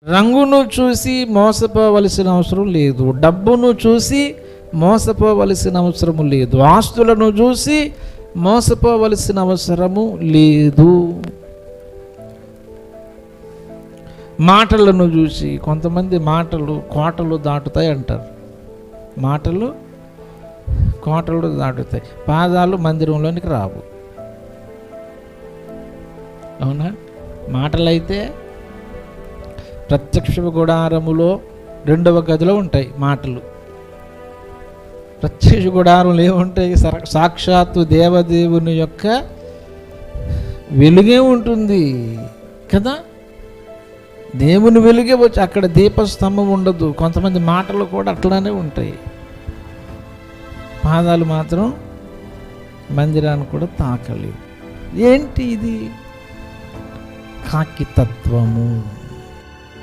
రంగును చూసి మోసపోవలసిన అవసరం లేదు, డబ్బును చూసి మోసపోవలసిన అవసరము లేదు, ఆస్తులను చూసి మోసపోవలసిన అవసరము లేదు. మాటలను చూసి, కొంతమంది మాటలు కోటలు దాటుతాయి అంటారు. మాటలు కోటలు దాటుతాయి, పాదాలు మందిరంలోనికి రావు. అవునా? మాటలైతే ప్రత్యక్ష గుడారములో 2వ గదిలో ఉంటాయి మాటలు. ప్రత్యక్ష గుడారంలో ఏముంటాయి? సాక్షాత్తు దేవదేవుని యొక్క వెలుగే ఉంటుంది కదా. దేవుని వెలుగే వచ్చి, అక్కడ దీపస్తంభం ఉండదు. కొంతమంది మాటలు కూడా అట్లానే ఉంటాయి. పాదాలు మాత్రం మందిరాన్ని కూడా తాకలేవు. ఏంటి ఇది? కాకితత్వము.